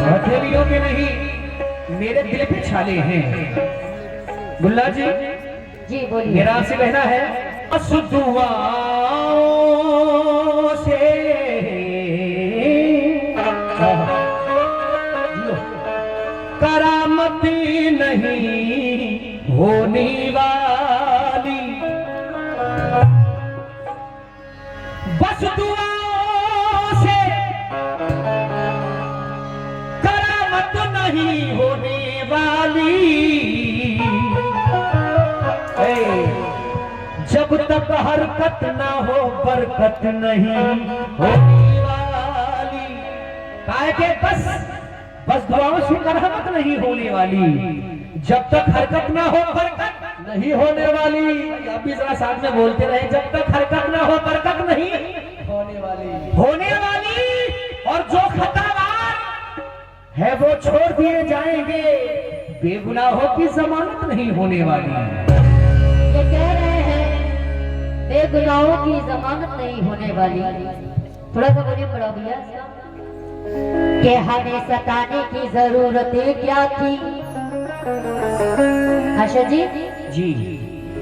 हथेलियों के नहीं मेरे दिल पे छाले हैं। गुल्ला जी जी बोलिए। मेरा आपसे कहना है बस दुआओं से करामती नहीं होने वाली, बस दुआओं से करामत नहीं होने वाली। जब तक हरकत ना हो बरकत नहीं होने वाली। काहे के बस दुआओं से करामत नहीं होने वाली, जब तक हरकत ना हो बरकत नहीं होने वाली। अभी जरा साथ में बोलते रहे, जब तक हरकत ना हो बरकत नहीं होने वाली। और जो खतावार है वो छोड़ दिए जाएंगे, बेगुनाहों की जमानत नहीं होने वाली। ये कह रहे हैं बेगुनाहों की जमानत नहीं होने वाली। थोड़ा सा बोलिए बड़ा भैया कि हमें सताने की जरूरत क्या थी। आशा जी जी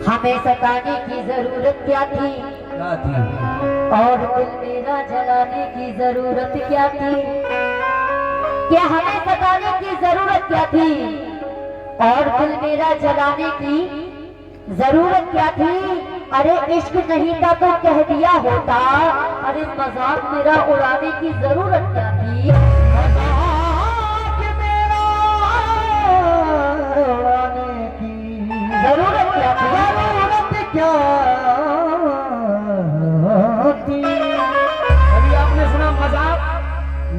हमें सताने की जरूरत क्या थी, क्या थी? और दिल मेरा जलाने की जरूरत क्या थी। क्या हमें सताने की जरूरत क्या थी और दिल मेरा जलाने की जरूरत क्या थी। अरे इश्क नहीं था तो कह दिया होता, अरे मजाक मेरा उड़ाने की जरूरत क्या थी। मजाक मेरा उड़ाने की जरूरत क्या थी। जरूरत क्या थी। अभी आपने सुना मजाक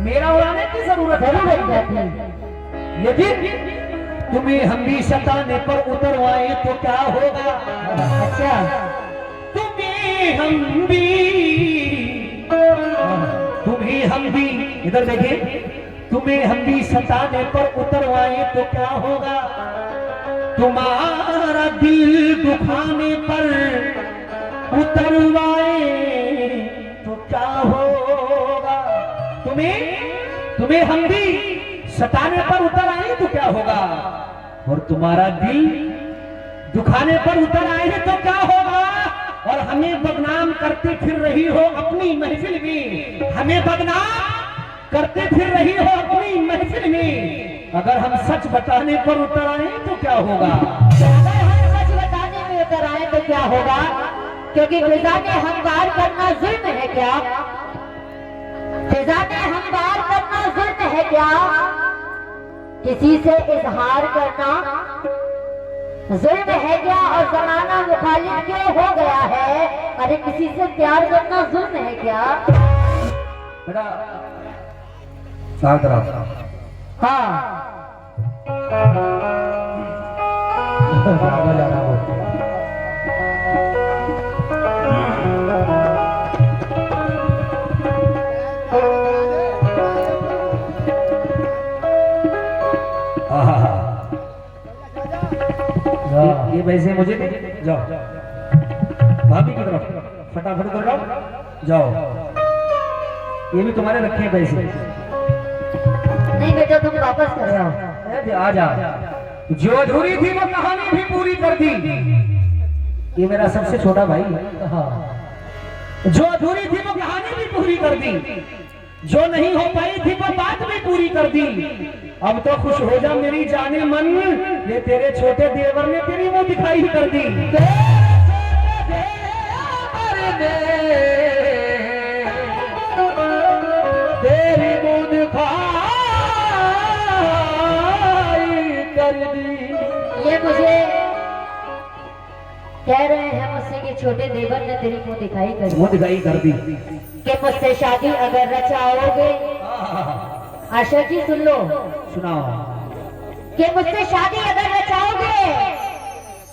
मेरा उड़ाने की जरूरत क्या थी। लेकिन तुम्हें हम भी सताने पर उतरवाए तो क्या होगा। अच्छा तुम्हें हम भी इधर देखिए, तुम्हें हम भी सताने पर उतरवाए तो क्या होगा। तुम्हारा दिल दुखाने पर उतरवाए तो क्या होगा। तुम्हें हम भी सताने पर उतर आए तो क्या होगा, और तुम्हारा दिल दुखाने पर उतर आए तो क्या होगा। और हमें बदनाम करते फिर रही हो अपनी महफिल में, हमें बदनाम करते फिर रही हो अपनी महफिल में। अगर हम सच बताने पर उतर आए तो क्या होगा। अगर हम सच बताने में उतर आए तो क्या होगा। क्योंकि फिजा में हमवार करना जुल्म है क्या। फिजा में हमवार करना जुल्म है क्या। किसी से इजहार करना जुल्म है क्या। और जमाना मुखालिफ क्यों हो गया है। अरे किसी से प्यार करना जुल्म है क्या। बेटा साथ रहो। हाँ ये पैसे मुझे दे। जाओ भाभी की तरफ फटाफट कर जाओ, जाओ। ये भी तुम्हारे रखे हैं पैसे। नहीं बेटा तुम वापस कर रहे हो। आ जा। जो अधूरी थी वो कहानी भी पूरी कर दी। ये मेरा सबसे छोटा भाई है। जो अधूरी थी वो कहानी भी पूरी कर दी, जो नहीं हो पाई थी वो बात भी पूरी कर दी। अब तो खुश हो जा मेरी जाने मन, ये तेरे छोटे देवर ने तेरी वो दिखाई कर दी। तेरी वो दिखाई कर दी। ये मुझे कह रहे हैं मुझसे कि छोटे देवर ने तेरी मुंह दिखाई कर दी। वो दिखाई कर दी कि मुझसे शादी अगर रचाओगे। आशा जी सुन लो, सुनाओ। कि मुझसे शादी अगर रचाओगे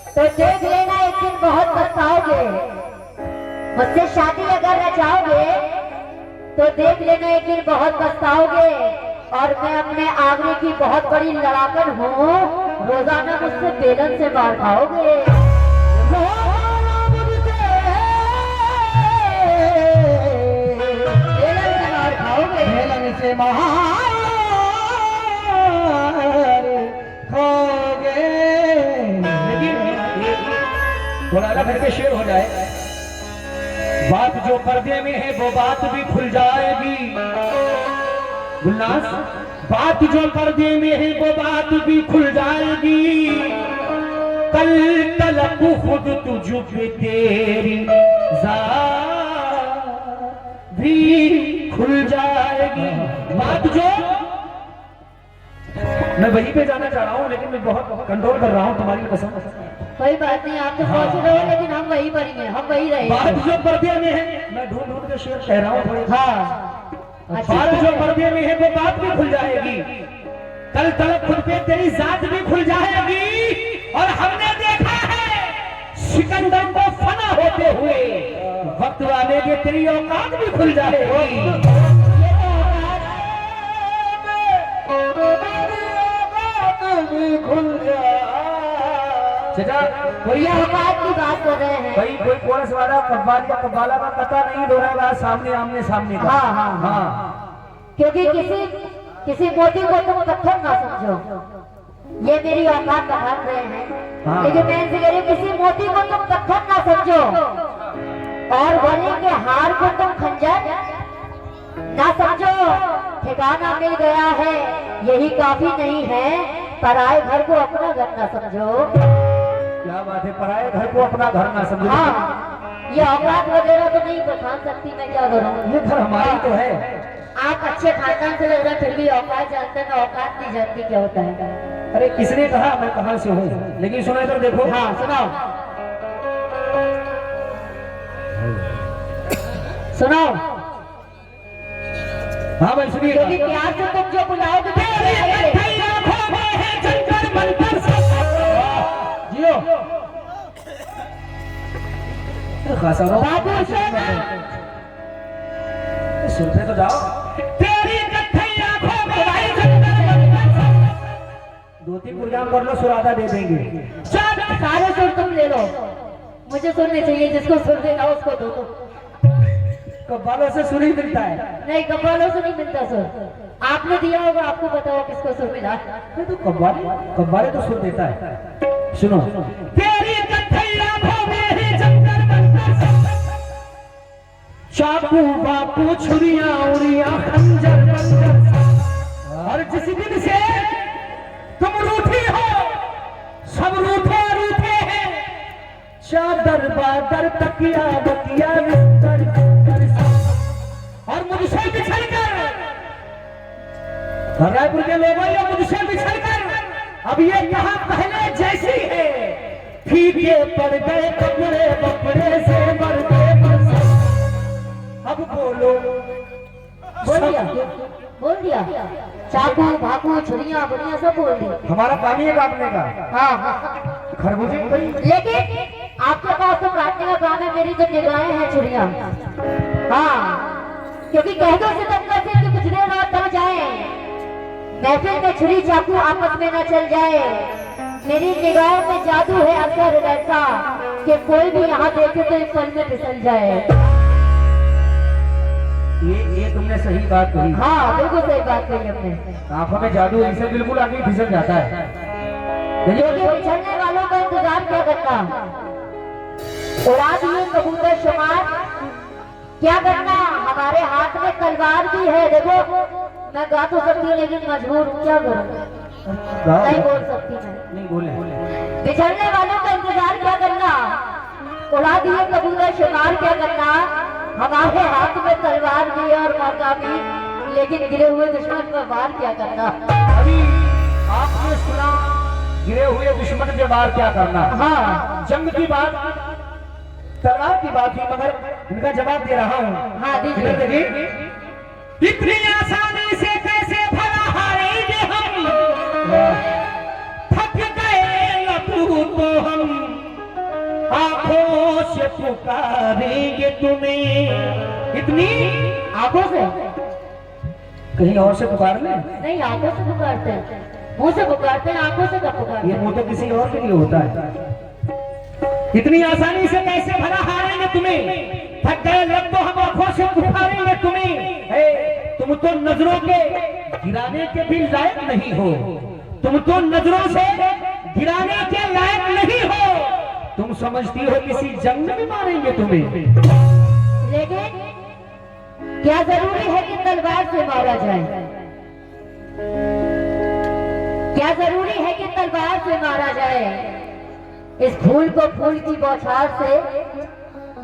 तो देख लेना एक दिन बहुत पछताओगे। मुझसे शादी अगर रचाओगे तो देख लेना एक दिन बहुत पछताओगे। और मैं अपने आगरे की बहुत बड़ी लड़ाकर हूँ, रोजाना मुझसे बेलन से मार खाओगे। बेलन से मार खाओगे। बेलन से मार थोड़ा अलग करके शेर हो जाए। बात जो पर्दे में है वो बात भी खुल जाएगी गुलनास, बात जो पर्दे में है वो बात भी खुल जाएगी, कल तलक खुद तुझ पे तेरी ज़ात भी खुल जाएगी। बात जो मैं वहीं पे जाना चाह रहा हूँ लेकिन मैं बहुत कंट्रोल कर रहा हूँ तुम्हारी कसम। कोई बात नहीं, आप तो पहुंच रहे हो लेकिन हम वही पढ़ेंगे, हम वही रहेंगे। बात जो पर्दे में है, मैं ढूंढ ढूंढ के शेर कह रहा हूँ थोड़ी। हाँ बात जो पर्दे में है वो बात भी खुल जाएगी, कल तलक खुद पे तेरी जात भी खुल जाएगी। और हमने देखा है सिकंदर को फना होते हुए, वक्त वाले के तेरी औकात भी खुल जाएगी। कोई औकात की बात कर रहे हैं। कोई कोरस वाला कब्बाल या कब्बाला का पता नहीं दो रहा है, सामने आमने सामने का। हाँ हाँ हाँ, क्योंकि किसी मोती को तुम पत्थर ना समझो, ये मेरी औकात बता रहे हैं। हाँ। लेकिन मैं इनसे कह रही हूँ किसी मोती को तुम पत्थर ना समझो और गले के हार को तुम खंजर ना समझो। ठिकाना मिल गया है यही काफी नहीं है, पराए घर को अपना घर ना समझो। क्या बात है, पराए घर को अपना घर ना समझो। हाँ, ये औकात वगैरह तो नहीं पहचान सकती, मैं क्या करूँ। ये घर हमारी तो है। आप अच्छे खानदान से लग रहा है फिर भी औकात जानते हैं, मैं औकात नहीं जानती क्या होता है। अरे किसने कहा मैं कहां से हूँ, लेकिन सुना इधर देखो। हाँ सुनाओ सुनाओ। हाँ भाई सुनिए। क्योंकि प्यार से तुम जो बुलाओगे तो जियो खासा सुनते तो जाओ। तेरी कथई आंखों में दो तीन प्रोग्राम कर लो, सुरादा दे देंगे। सारे सुर तुम ले लो, मुझे सुनने चाहिए, जिसको सुर देना उसको दो। कब्बालों से सुर ही मिलता है। नहीं कब्बालों से नहीं मिलता सुर, आपने दिया होगा, आपको बताओ किसको सुर मिला। तो कब्बाले तो सुर देता है। सुनो। तेरी कथई आंखों में ही जंगल बनकर चाकू बाकू छुरियां उड़ियां खंजर बनकर, और जिस दिन से तुम रूठी हो सब रूठे रूठे हैं, चादर बादर तकिया बकिया बिस्तर और मुझसे बिछड़ कर रायपुर के लोगों ने मुझसे बिछड़ कर अब ये कहां पहले जैसी है, फीके पड़ गए कपड़े बपड़े से मर गए। अब बोलो। बोल दिया चाकू भाकू छुरियां बुरियां सब बोल दी। हमारा काम ही है काटने का। हाँ खरबूजे लेकिन आपके पास तो काटने का काम है, मेरी तो निगाहें हैं छुरियां। हाँ क्योंकि कह दो सितमगर से कि कुछ देर और थम जाए, महफिल में छुरी चाकू आपस में न चल जाए। मेरी निगाहों में जादू है असर ऐसा कि कोई भी यहाँ देखे तो एक पल में फिसल जाए। ये तुमने सही बात कही। हाँ बिल्कुल सही बात कही हमने। आंखों में जादू इसे बिल्कुल आगे फिसल जाता है। क्योंकि फिसलने वालों का इंतजार क्या करना, उड़ा दिए कबूतर शुमार क्या करना, हमारे हाथ में तलवार भी है। देखो मैं गा तो सकती हूँ लेकिन मजबूर हूँ, क्या करूँ, नहीं बोल सकती मैं। नहीं बोले। बिछड़ने वालों का इंतजार क्या करना, उड़ा दिए कबूतर शुमार क्या करना, हमारे हाथ में तलवार भी है और मौका भी, लेकिन गिरे हुए दुश्मन पर वार क्या करना। अभी आपने सुना गिरे हुए दुश्मन पे वार क्या करना। हाँ जंग की बात तलवार की बात थी, मगर इनका जवाब दे रहा हूँ। हाँ दीजिए। इतनी आसानी से कैसे भला हारेंगे हम, थक गए लपू तो हम आंखों से पुकारेंगे तुम्हें। इतनी आंखों से कहीं और से पुकार ले। नहीं, आंखों से पुकारते हैं, मुंह से पुकारते हैं, आंखों से कब पुकारते ये हैं। मुंह तो किसी और के लिए होता है। इतनी आसानी से कैसे भला हारेंगे तुम्हें, थक गए लब तो हम आंखों से पुकारेंगे तुम्हें। तुम तो नजरों के गिराने के भी लायक नहीं हो, तुम तो नजरों से गिराने के लायक नहीं हो। तुम समझती हो किसी जंग में भी मारेंगे तुम्हें? लेकिन क्या जरूरी है कि तलवार से मारा जाए? क्या जरूरी है कि तलवार से मारा जाए? इस फूल को फूल की बौछार से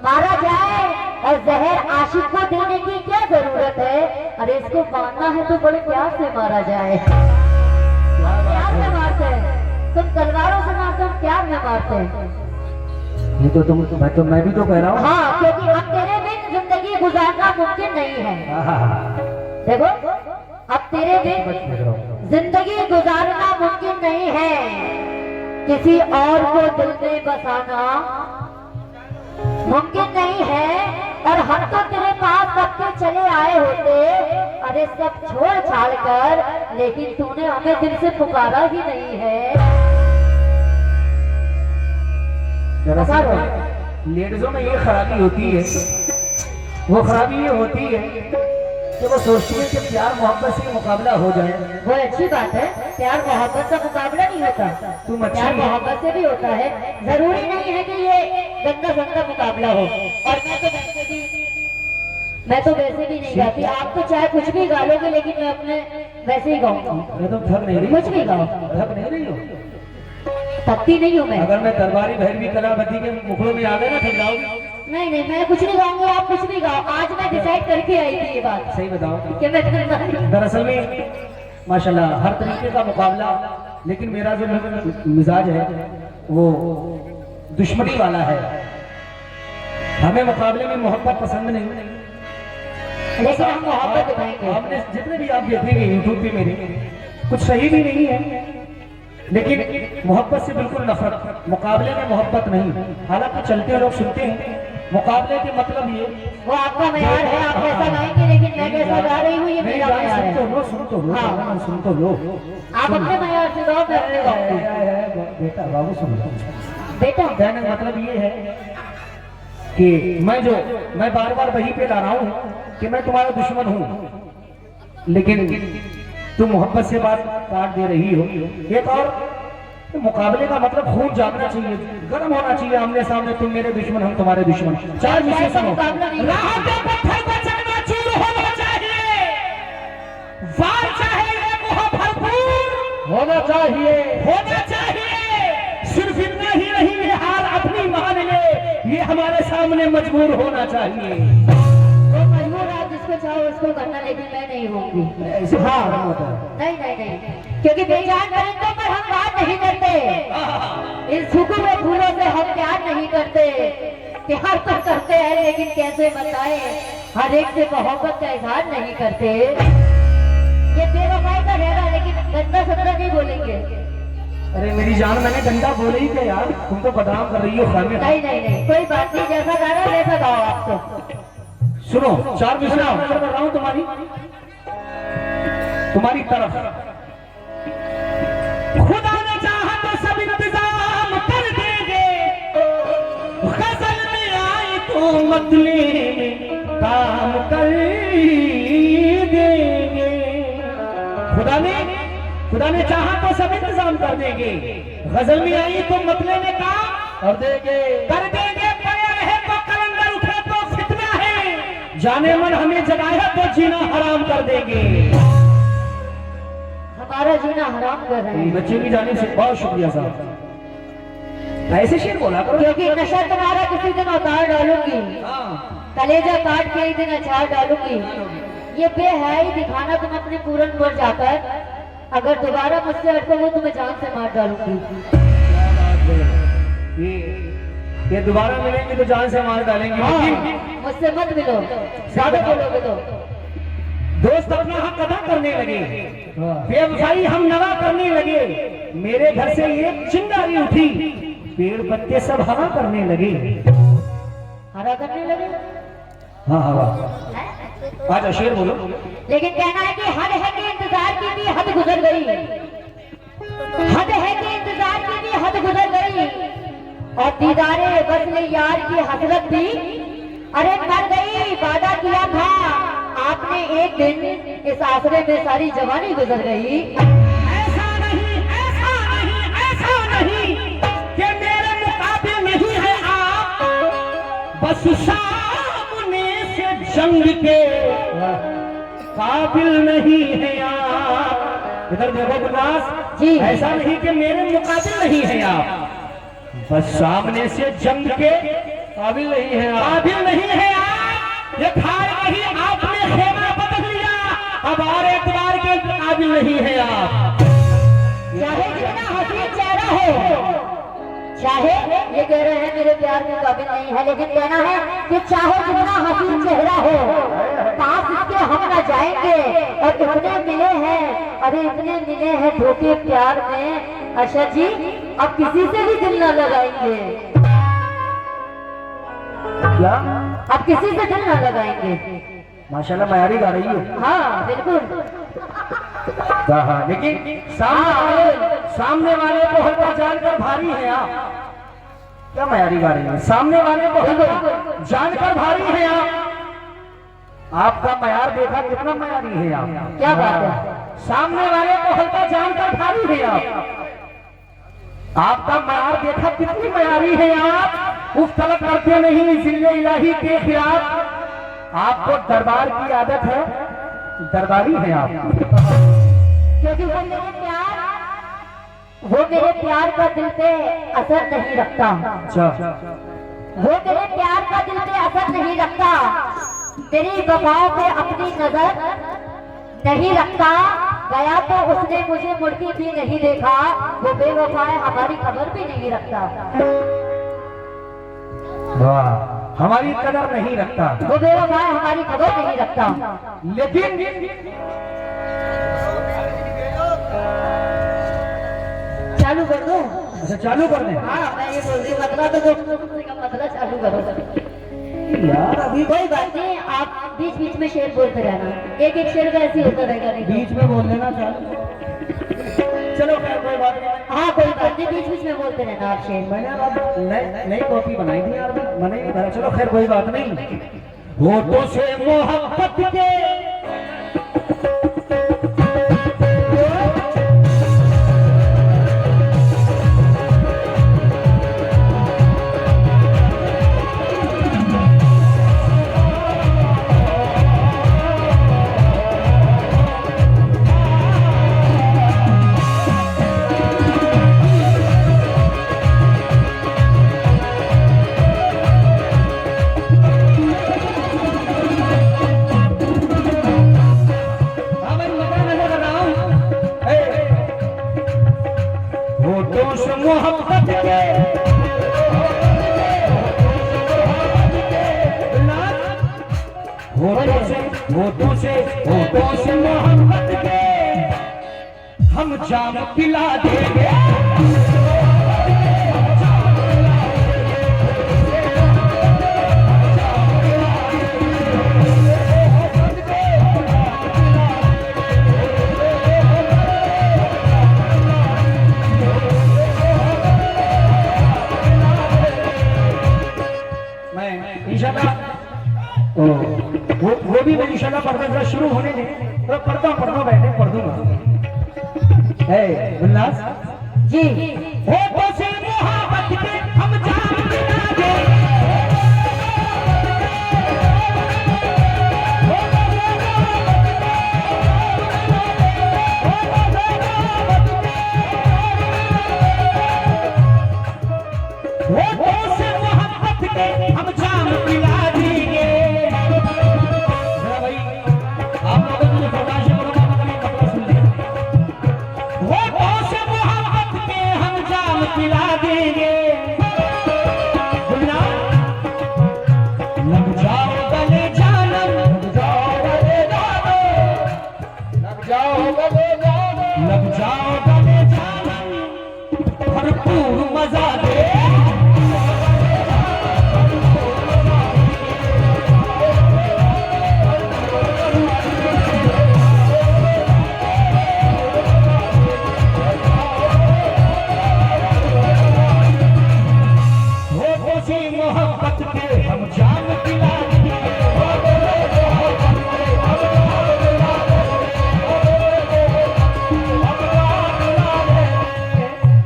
मारा जाए और जहर आशिक को देने की क्या जरूरत है? अरे इसको मारना है तो बड़े प्यार से मारा जाए। प्यार में मारते हैं, तुम तलवारों से मारते हो, प्यार में मारते हैं। ये तो मैं भी तो कह रहा हूँ। हाँ, क्योंकि अब तेरे बिन जिंदगी गुजारना मुमकिन नहीं है। देखो, अब तेरे बिन जिंदगी गुजारना मुमकिन नहीं है, किसी और को दिल में बसाना मुमकिन नहीं है। और हम तो तेरे पास कब के चले आए होते, अरे सब छोड़ छाड़ कर, लेकिन तूने हमें दिल से पुकारा ही नहीं है। लेडीजों में ये खराबी होती है, वो खराबी ये होती है कि वो सोचती है कि प्यार मोहब्बत से मुकाबला हो जाए। वो अच्छी बात है, प्यार मोहब्बत का मुकाबला नहीं होता, तुम अच्छी प्यार मोहब्बत से भी होता है। जरूरी नहीं है कि ये गंदा गंदा मुकाबला हो। और मैं तो वैसे भी नहीं गाती। आप तो चाहे कुछ भी गा लोगे, लेकिन मैं अपने वैसे ही गाऊंगी। मैं तो थक नहीं रही, कुछ भी गाओ, थक नहीं रही हो। थकती नहीं हूँ मैं। अगर मैं दरबारी भैरवी कलावती के मुखड़ों में आ गए ना, थक जाऊंगी। नहीं, मैं कुछ नहीं गाऊंगी, आप कुछ भी गाओ। आज मैं डिसाइड करके आई थी ये बात। सही बताओ कि मैं दरबारी। दरअसल में माशाल्लाह हर तरीके का मुकाबला, लेकिन मेरा जो मिजाज है वो दुश्मनी वाला है। हमें मुकाबले में मोहब्बत पसंद नहीं, लेकिन हम मोहब्बत दिखाएंगे। हमने जितने भी आप देखेंगे यूट्यूब पे मेरे, कुछ सही भी नहीं है, लेकिन मोहब्बत से बिल्कुल नफरत। मुकाबले में मोहब्बत नहीं। हालांकि चलते लोग सुनते हैं मुकाबले के मतलब ये, वो आपका मयार है, आप कैसा गाएंगे, लेकिन मैं कैसा गा रही हूँ ये मेरा मयार है। सुन तो लो। आप अपने मयार से गाओ, मैं अपने गाऊंगी। बेटा बाबू सुन लो। बेटा कहने का मतलब ये है कि मैं बार बार वही पे ला रहा हूँ कि मैं तुम्हारा दुश्मन हूँ, लेकिन तुम मोहब्बत से बात काट दे रही हो। एक और तो मुकाबले का मतलब खून जागना चाहिए, गर्म होना चाहिए आमने सामने। तुम मेरे दुश्मन, हम तुम्हारे दुश्मन। चार विषय सुनो। मुकाबला होना चाहिए, सिर्फ इतना ही नहीं, ये हार अपनी मान ले, ये हमारे सामने मजबूर होना चाहिए। वो मजबूर आप जिसको चाहो उसको करना, लेकिन मैं नहीं होंगी। ऐसे हाँ होता है। नहीं, क्योंकि बेजान परिंदों पर हम बात नहीं करते, इन सूखे हुए फूलों से हम प्यार नहीं करते। प्यार तो करते हैं, लेकिन कैसे बताए, हर एक से मोहब्बत का इजहार नहीं करते। ये बेवफाई का रहेगा, लेकिन गंदा सत्ता नहीं बोलेंगे। अरे मेरी जान, मैंने गंदा बोले ही क्या यार, तुम तो बदनाम कर रही हो खाने। नहीं, कोई बात नहीं, जैसा गाना वैसा गाओ। आप तो सुनो, चार विषय कर रहा हूँ तुम्हारी तरफ। खुदा ने चाहा तो सब इंतजाम कर देंगे, गजल में आए तो मतले में काम कर देंगे। खुदा ने चाहा तो सब इंतजाम कर देंगे, गजल में आई तो मतले में काम कर देंगे। पड़े रहे तो कलंदर, उठे तो फितना है, जाने मन हमें जगाया तो जीना हराम कर देंगे। हमारा जीना हराम कर रहे हैं। बच्चे की जाने से बहुत शुक्रिया साहब। ऐसे शेर बोला करो, क्योंकि नशा तुम्हारा किसी दिन उतार डालूंगी, कलेजा काट के एक दिन अचार डालूंगी। ये बेहयाई दिखाना तुम अपने पूरन पर जाकर, अगर दोबारा मुझसे अटकोगे तुम्हें जान से मार डालूंगी। ये दोबारा मिलेंगे तो जान से मार डालेंगे। मुझसे मत मिलो, ज्यादा बोलोगे तो। दोस्त अपना हक अदा करने लगे, बेवफाई हम नवा करने लगे। मेरे घर से एक चिंगारी उठी, पेड़ पत्ते सब हवा करने लगे। हरा करने लगे? हाँ हवा। आजा शेर बोलो। लेकिन कहना है कि हद है कि इंतजार की भी हद गुजर गई, हद है कि इंतजार की भी हद गुजर गई, और दीदारे वस्ल यार की हसरत भी अरे मर गई। वादा किया था आपने एक दिन, इस आसरे में सारी जवानी गुजर गई। ऐसा नहीं कि मेरे मुकाबले में ही बस सामने से जंग के काबिल नहीं है आप। इधर देखो गुरदास जी। ऐसा नहीं कि मेरे मुकाबिल नहीं है आप, बस सामने से जंग के काबिल नहीं है आप। काबिल नहीं है आप, ये खार नहीं आपने खेमा बदल लिया, अब और एक बार के काबिल नहीं है आप। चाहे जितना हसीन चेहरा हो, चाहे ये कह रहे हैं मेरे प्यार के काबिल नहीं है, लेकिन कहना है कि चाहे जितना हसीन चेहरा हो, पास इसके हम न जाएंगे। और इतने मिले हैं, अरे इतने मिले हैं धोखे प्यार में, आशा जी अब किसी से भी दिल न लगाएंगे। क्या? अब किसी से दिल न लगाएंगे। माशाल्लाह मयारी गा रही है। हाँ बिल्कुल। हाँ, लेकिन सामने वाले को हल्का जानकर भारी है आप। क्या मयारी गा रही है? सामने वाले को हल्का जानकर भारी है आप। आपका मयार देखा कितना मयारी है आप। क्या बात है। सामने वाले को हल्का जानकर भारी है आप। आपका मयार देखा कितनी मयारी है आप। उस तलक करते नहीं जिले इलाही के खिलाफ। आपको दरबार की आदत है, दरबारी है आप। क्योंकि वो मेरे प्यार का दिल पे असर नहीं रखता। वो मेरे प्यार का दिल पे असर नहीं रखता, तेरी वफाओं पे अपनी नजर नहीं रखता। गया तो उसने मुझे मुड़की भी नहीं देखा, वो बेवफा है हमारी खबर भी नहीं रखता। वाह, हमारी कदर नहीं रखता, वो बेवफा है हमारी खबर नहीं रखता। लेकिन चालू कर दो। अच्छा चालू कर दे। हाँ मैं ये बोल रही हूँ, मतलब तो मतलब चालू करो यार। अभी कोई बात नहीं, आप बीच बीच में शेर बोलते रहना, एक एक शेर का ऐसे होता रहेगा। नहीं बीच में बोल लेना चालू। चलो खैर कोई बात नहीं। हाँ कोई बात नहीं, बीच बीच में बोलते रहना आप शेर। मैंने अब नई कॉपी बनाई थी यार, मैंने नहीं करा। चलो खैर कोई बात नहीं। होठों से मोहब्बत के मोहब्बत के होठों से मोहब्बत के हम जाम पिला देंगे। वो भी मैं इंशाल्लाह पढ़ना शुरू होने दे तो पढ़ता बैठे पढ़ दूंगा। उल्लास जी। होठों से मोहब्बत के हम जाम पिला देंगे। होठों से मोहब्बत के हम जाम पिला देंगे। पिला देंगे। लग जाओ गले जानम, लग जाओ गले जानम, लग जाओ गले जानम, लग जाओ गले जानम, भरपूर मजा दे। मोहब्बत के हम जाम पिला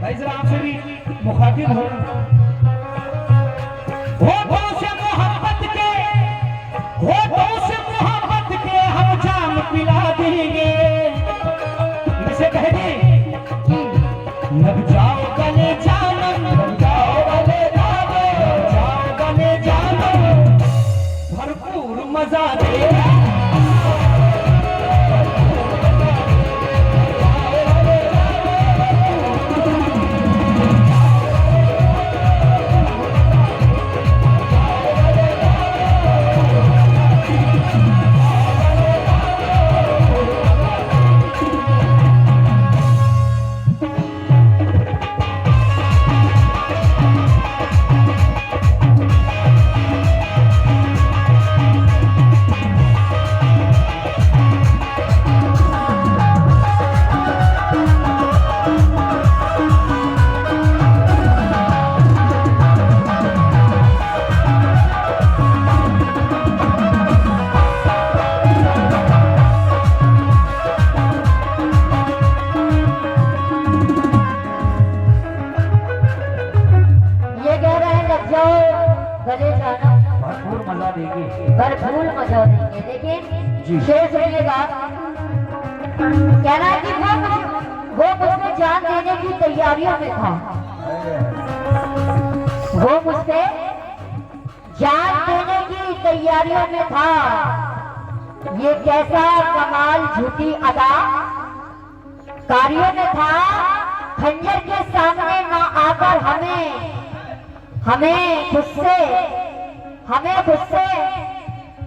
भाई जरा आपसे भी मुखातिब हो। होठों से मोहब्बत लग जाओ गले जानम, लग जाओ गले जानम, लग जाओ गले जानम, भरपूर मजा दे। भरपूर मजा देगी, भरपूर मजा देंगे। लेकिन शेर सुनिएगा, कहना है कि वो मुझसे जान देने की तैयारियों में था, वो मुझसे जान देने की तैयारियों में था। ये कैसा कमाल झूठी अदा कार्यों में था, खंजर के सामने ना आकर हमें गुस्से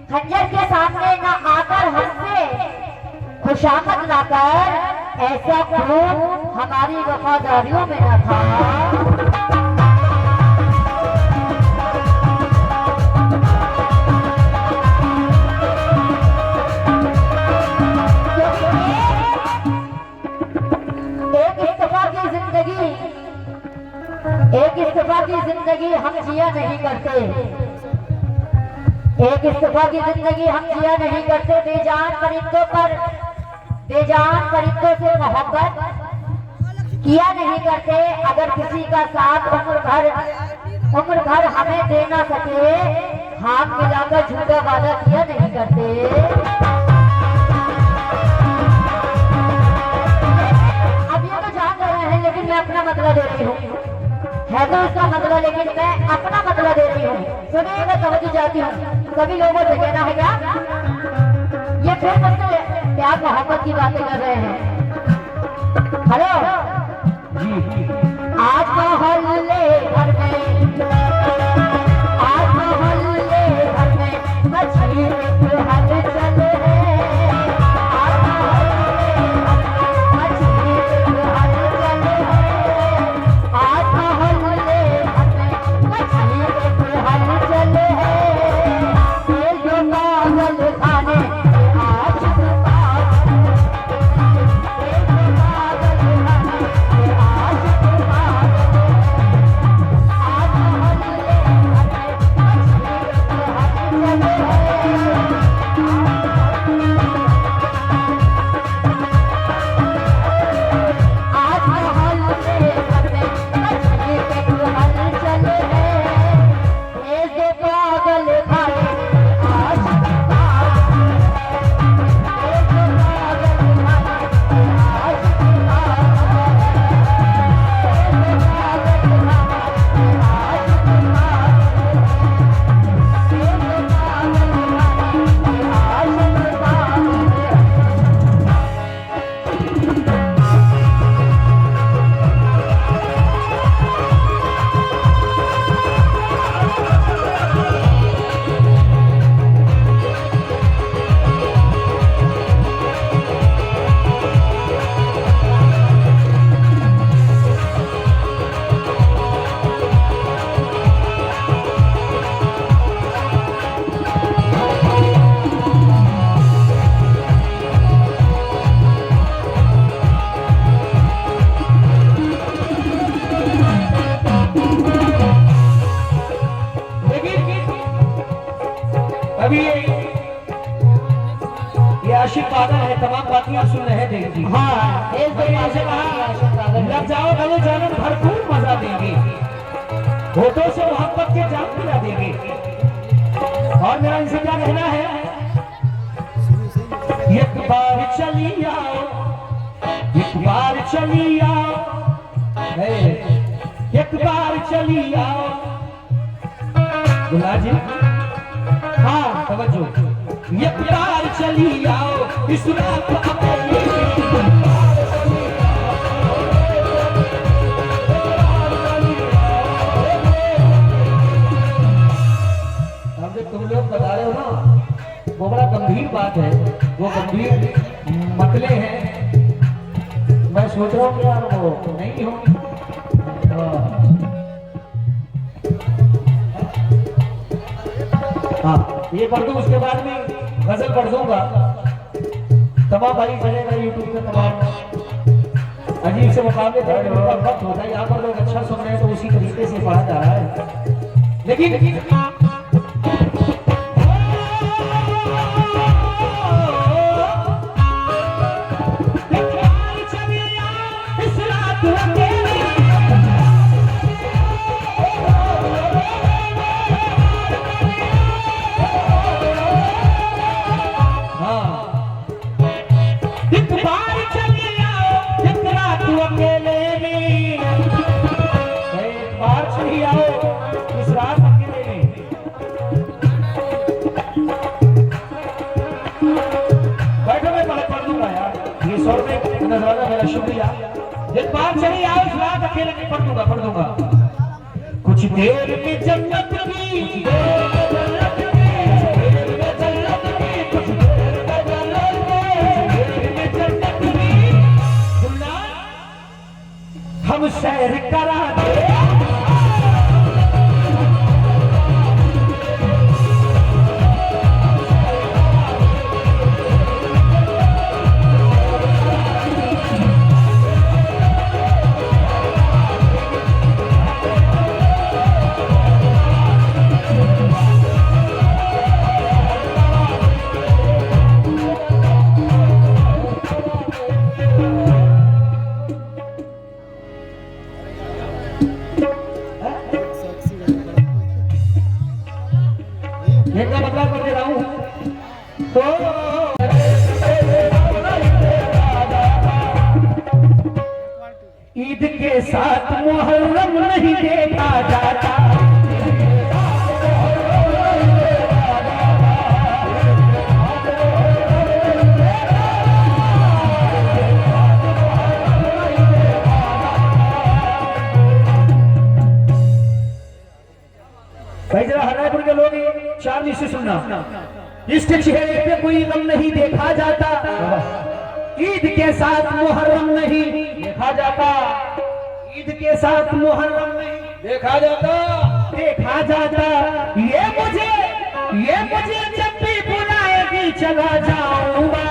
खंजर के सामने न आकर हमसे खुशामद ना कर, ऐसा खून हमारी वफादारियों में न था। एक इस्तीफा की जिंदगी हम जिया नहीं करते, एक इस्तीफा की जिंदगी हम जिया नहीं करते। बेजान परिंदों से मोहब्बत किया नहीं करते। अगर किसी का साथ उम्र भर हमें दे ना सके, हाथ मिलाकर झूठा वादा किया नहीं करते। अब ये तो जान रहे हैं, लेकिन मैं अपना मतलब दे रही हूँ, है तो इसका मतलब, लेकिन मैं अपना मतलब दे रही हूँ। सुनिए, मैं समझ जाती हूँ, सभी लोगों से कहना है क्या, ये फिर मुझसे प्यार मोहब्बत की बातें कर रहे हैं। हेलो जी, आज मोहल्ले घर में, आज मोहल्ले घर में मछली हलचल है, आज मोहल्ले घर में मछली हलचल है, आज मोहल्ले घर में मछली हलचल है। ये जो पागल खाने अभी ये आशिक पागल है, तमाम बातें सुन रहे थे जी। हाँ, ऐसे कहा लग जाओ गले जानम, भरपूर मजा देंगे, होठों से मोहब्बत के जाम पिला देंगे। और मेरा इनसे क्या कहना है, एक बार चली आओ, एक बार चली आओ, एक बार चली आओ गुलाब जी, हाँ तवज्जो, एक बार चली आओ इस रात अकेली। अब जो तुम लोग बता रहे हो ना वो बड़ा गंभीर बात है, वो गंभीर मतले हैं। मैं सोच रहा हूँ यार वो नहीं होगी। हाँ ये पढ़ दूँ, उसके बाद में गजल पढ़ दूंगा। तमाम भाई चलेगा यूट्यूब पे, तमाम अजीब से मुकाबले वक्त होता है। यहाँ पर लोग अच्छा सुन रहे हैं तो उसी तरीके से पढ़ा जा रहा है। लेकिन मेरा शुक्रिया। एक बार चली आओ इस रात अकेले में पढ़ दूंगा। कुछ देर में जन्नत की, हम सैर करा दे। ईद के साथ मुहर्रम नहीं देखा जाता, भाई जरा हरियाणा के लोग चार निश्चय सुनना। इसके चेहरे पे कोई गम नहीं देखा जाता, ईद के साथ मुहर्रम नहीं देखा जाता, ईद के साथ मुहर्रम नहीं देखा जाता। ये मुझे जब भी बुलाएगी चला जाऊंगा,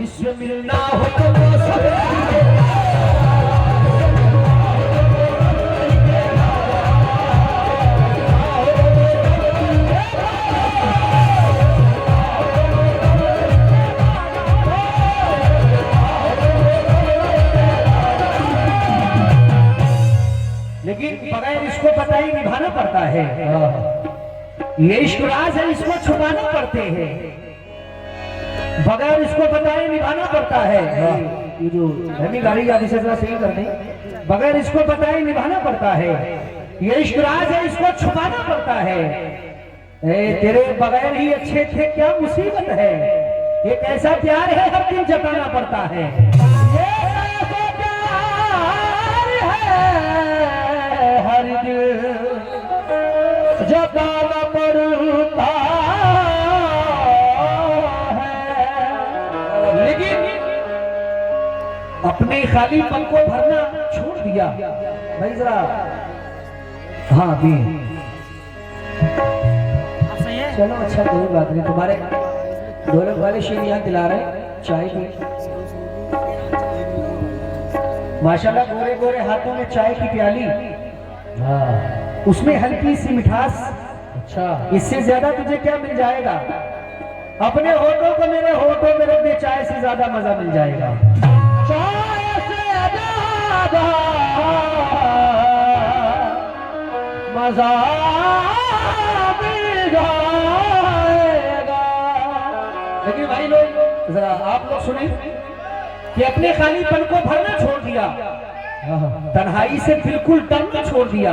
इससे मिलना हो तो वो सब बगैर इसको पता ही निभाना पड़ता है। ये इश्क राज है, इसको छुपाना पड़ते हैं, बगैर इसको पता ही निभाना पड़ता है। ये जो धर्मी गाड़ी आदि से सही कर दे, बगैर इसको पता ही निभाना पड़ता है। ये इश्क राज है, इसको छुपाना पड़ता है। तेरे बगैर ही अच्छे थे क्या मुसीबत है, ये कैसा प्यार है हर दिन जताना पड़ता है। हर दिल जताना पड़ता है, लेकिन अपने खालीपन को भरना छोड़ दिया। भाई जरा हाँ भी चलो अच्छा कोई बात नहीं, तुम्हारे ढोलक वाले शेर यहाँ दिला रहे चाय की। माशाल्लाह गोरे गोरे हाथों में चाय की प्याली, हाँ उसमें हल्की सी मिठास। अच्छा इससे ज्यादा तुझे क्या मिल जाएगा, अपने होठों को मेरे होठों में रख दे, चाय से ज्यादा मजा मिल जाएगा। चाय से ज्यादा मजा मिल जाएगा। लेकिन भाई लोग जरा आप लोग सुने कि अपने खालीपन को भरना छोड़ दिया, तन्हाई से बिल्कुल डरना छोड़ दिया।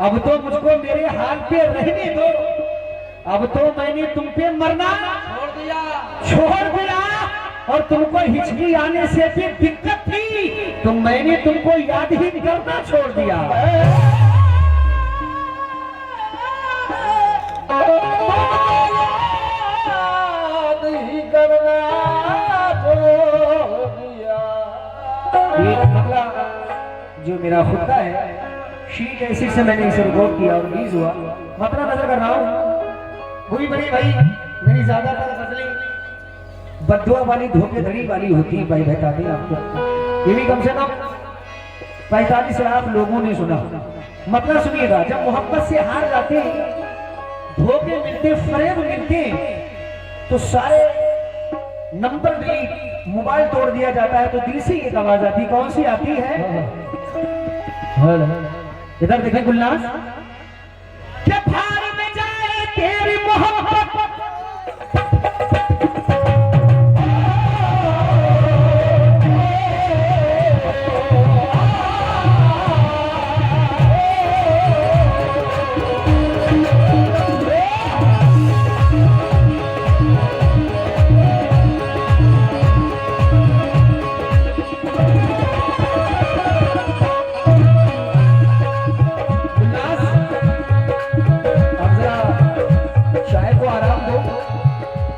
अब तो मुझको मेरे हाल पे रहने दो, अब तो मैंने तुम पे मरना छोड़ दिया। और तुमको हिचकी आने से भी दिक्कत थी तो मैंने तुमको याद ही करना छोड़ दिया। एक मतलब जो मेरा खुद का है, शीट एसिड से मैंने इसे रिकॉर्ड किया और रिलीज हुआ। मतलब नजर कर रहा हूँ वही बड़ी भाई, मेरी ज्यादातर गजलें बद्दुआ वाली धोखेधड़ी वाली होती है भाई। बता दें आपको, ये भी कम से कम 45 लाख लोगों ने सुना। मतलब सुनिएगा, जब मोहब्बत से हार जाते हैं, धोखे मिलते, फरेब मिलते, तो सारे नंबर डिलीट, मोबाइल तोड़ दिया जाता है। तो दिल से एक आवाज आती, कौन सी आती है? इधर देखें गुलनाज, क्या भार में जाए तेरी मोहब्बत,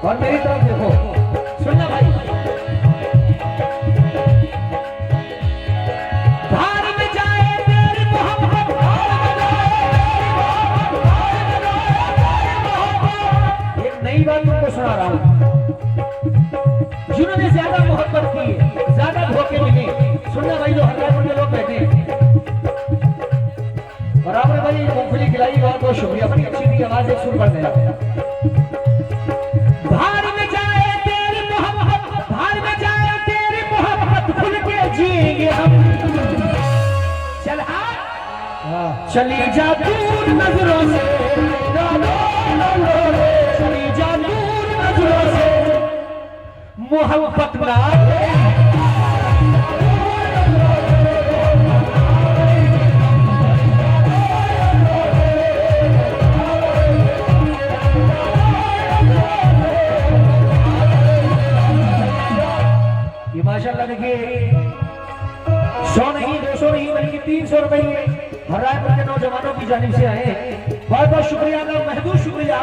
और मेरी तरफ देखो, सुनना भाई। भार में जाए तेरी मोहब्बत, एक नई बात तुमको सुना रहा हूं। जिन्होंने ज्यादा मोहब्बत की, ज्यादा धोखे मिले, सुनना भाई, जो हजारों के लोग बैठे हैं। और आपने भाई मूंगफली खिलाई, बहुत बहुत शुक्रिया, बड़ी अच्छी थी आवाज, एक सुर कर देना। भार में जाए तेरी मोहब्बत, भार में जाए तेरी मोहब्बत, खुल के जिएंगे हम। चल हाँ, चली जा दूर नजरों से, चली जा दूर नजरों से, मोहब्बत ना माशाल्लाह। देखिए 100 नहीं, 200 नहीं, बल्कि 300 रुपये हर रायपुर के नौजवानों की जानिब से आए। बहुत बहुत शुक्रिया, महदूद शुक्रिया।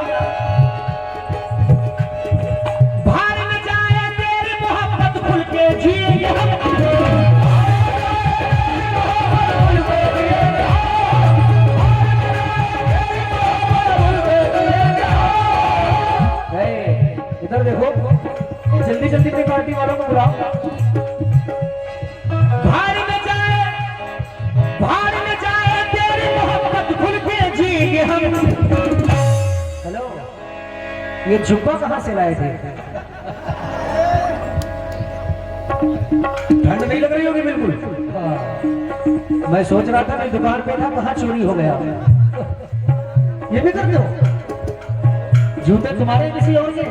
भार में जाए तेरी मोहब्बत, खुल के जिएंगे हम। इधर देखो, जल्दी जल्दी अपनी पार्टी वालों को बुलाओ। भार में जाए तेरी मोहब्बत, खुल के जिएंगे हम। हेलो, ये झुब्बा कहां से लाए थे? ठंड नहीं लग रही होगी बिल्कुल? मैं सोच रहा था, मैं दुकान पे था, कहां चोरी हो गया। ये भी करते हो? जूते तुम्हारे किसी और के?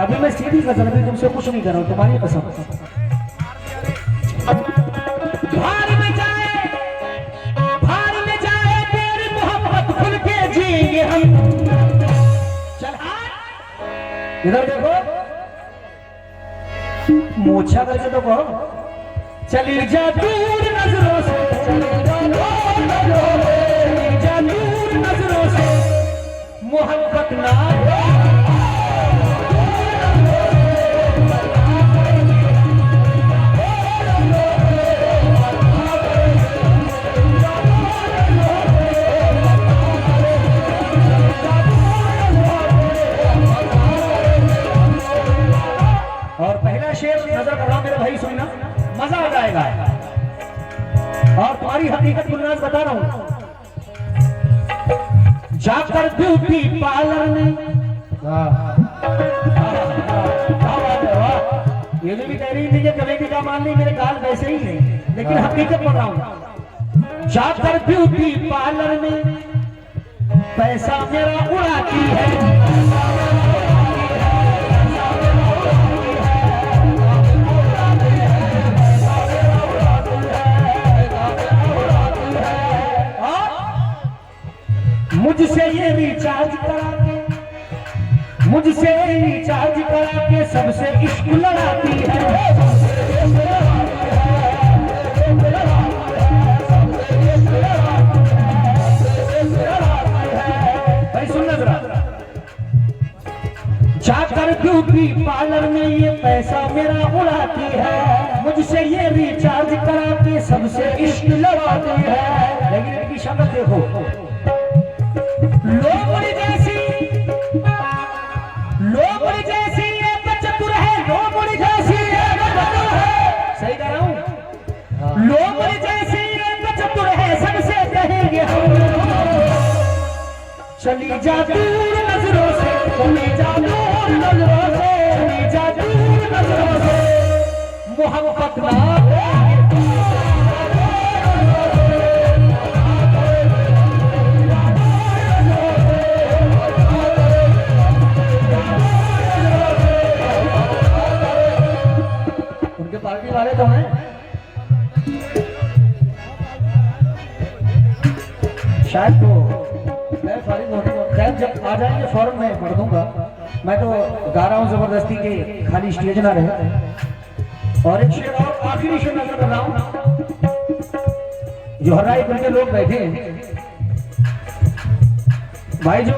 अभी मैं सीधी कसम, अभी तुमसे कुछ नहीं कर रहा हूं, तुम्हारी कसम। भार में जाए तेरी मोहब्बत, खुल के जिएंगे हम। चल इधर देखो, मोछा करके तो कहो, चली जा दूर नजरों से, चली जा दूर नजरों से, मोहब्बत ना मजा आ जाएगा। और तुम्हारी हकीकत गुलनाज बता रहा हूं, जाकर ब्यूटी पार्लर में, ये भी कह रही थी कि कमेटी का मान ली, मेरे गाल वैसे ही है, लेकिन हकीकत बोल रहा हूं। जाकर ब्यूटी पार्लर में पैसा मेरा उड़ाती है, मुझसे ये रिचार्ज करा के, मुझसे रिचार्ज करा के सबसे इश्क लड़ाती है। भाई सुनना जरा, जाकर ब्यूटी पार्लर में ये पैसा मेरा उड़ाती है, मुझसे ये रिचार्ज करा के सबसे इश्क लड़ाती है। लेकिन इनकी शक्ल देखो, लोमड़ी जैसी एक चतुर है, लोमड़ी जैसी एक चतुर है। सही कह रहा हूं? लोमड़ी जैसी एक चतुर है, सबसे कहेंगे हम चली जा दूर नजरों से, चली जा दूर नजरों से, चली जा दूर नजरों से, मोहब्बत ना पार्टी वाले तो हैं शायद, तो मैं फारिग होने को खैर जब आ जाएंगे फौरन मैं पढ़ दूंगा। मैं तो गा रहा हूँ जबरदस्ती के, खाली स्टेज ना रहे। और एक शेर और आखिरी शेर नजर कर रहा हूँ, जो हराई करके लोग बैठे हैं भाई, जो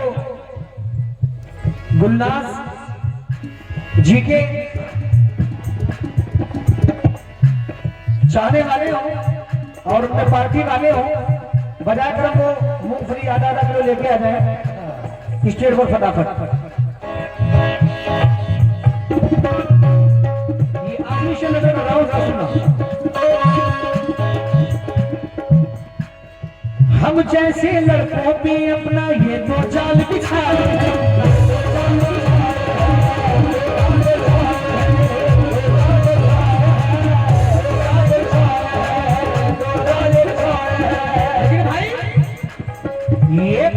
गुलनाज जी के चाहने वाले हो और उनमें पार्टी वाले हो, बजाय कर वो मूंगफली आधा किलो लेके आ जाए स्टेज पर फटाफट। ये आखिरी शेर नजर आ रहा हूं, सुनो। हम जैसे लड़कों पे अपना ये दो जाल बिछाए,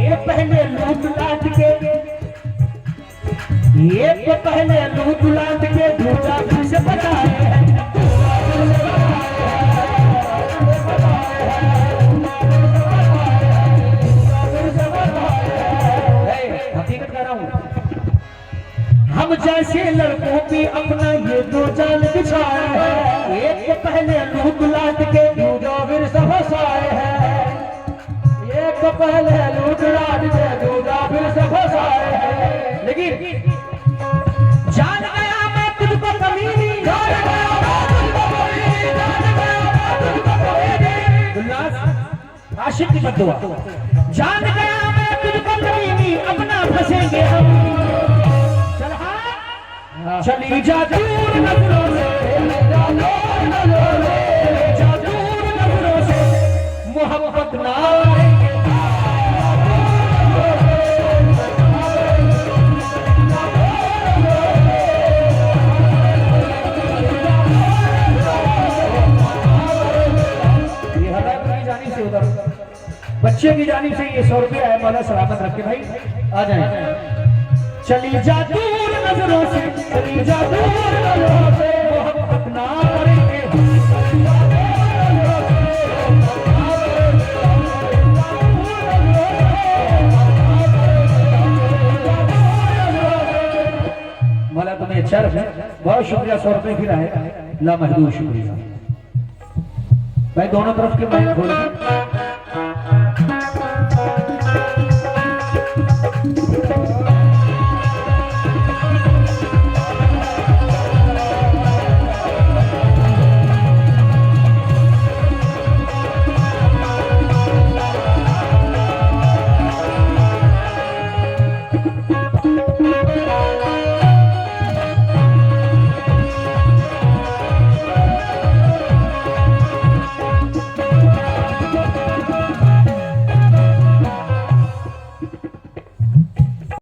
एक पहले लूट लाट के, एक पहले लूट लाट के दूसरा फिर से बताए हैं। हकीकत कह रहा हूं, हम जैसे लड़कों पे अपना ये दो जाल बिछाए हैं, एक पहले लूट लाट के दूसरा फिर से फंसाए हैं। एक पहले लूट लाट के दूसरा फिर से फंसाए हैं। लेकिन जान गया मैं तुझको कमीनी, जान गया मैं तुझको कमीनी, जान गया मैं तुझको कमीनी। गुलनाज आशिक की बद्दुआ, जान गया मैं तुझको कमीनी, अपना फंसेंगे हम। चल हाँ, चली जा दूर नजरों से, जा दूर नजरों से, जा दूर नजरों से, मोहब्बत ना बच्चे की जानिब से ये 100 रुपया है, मौला सलामत रखे भाई, आ जाए। चली जा दूर नजरों से, चली जा दूर नजरों से, मोहब्बत ना करेंगे। मौला तुम्हें अच्छा रखे, बहुत शुक्रिया। 100 रुपये फिर आए, लामहदूद शुक्रिया भाई। दोनों तरफ के माइक खोल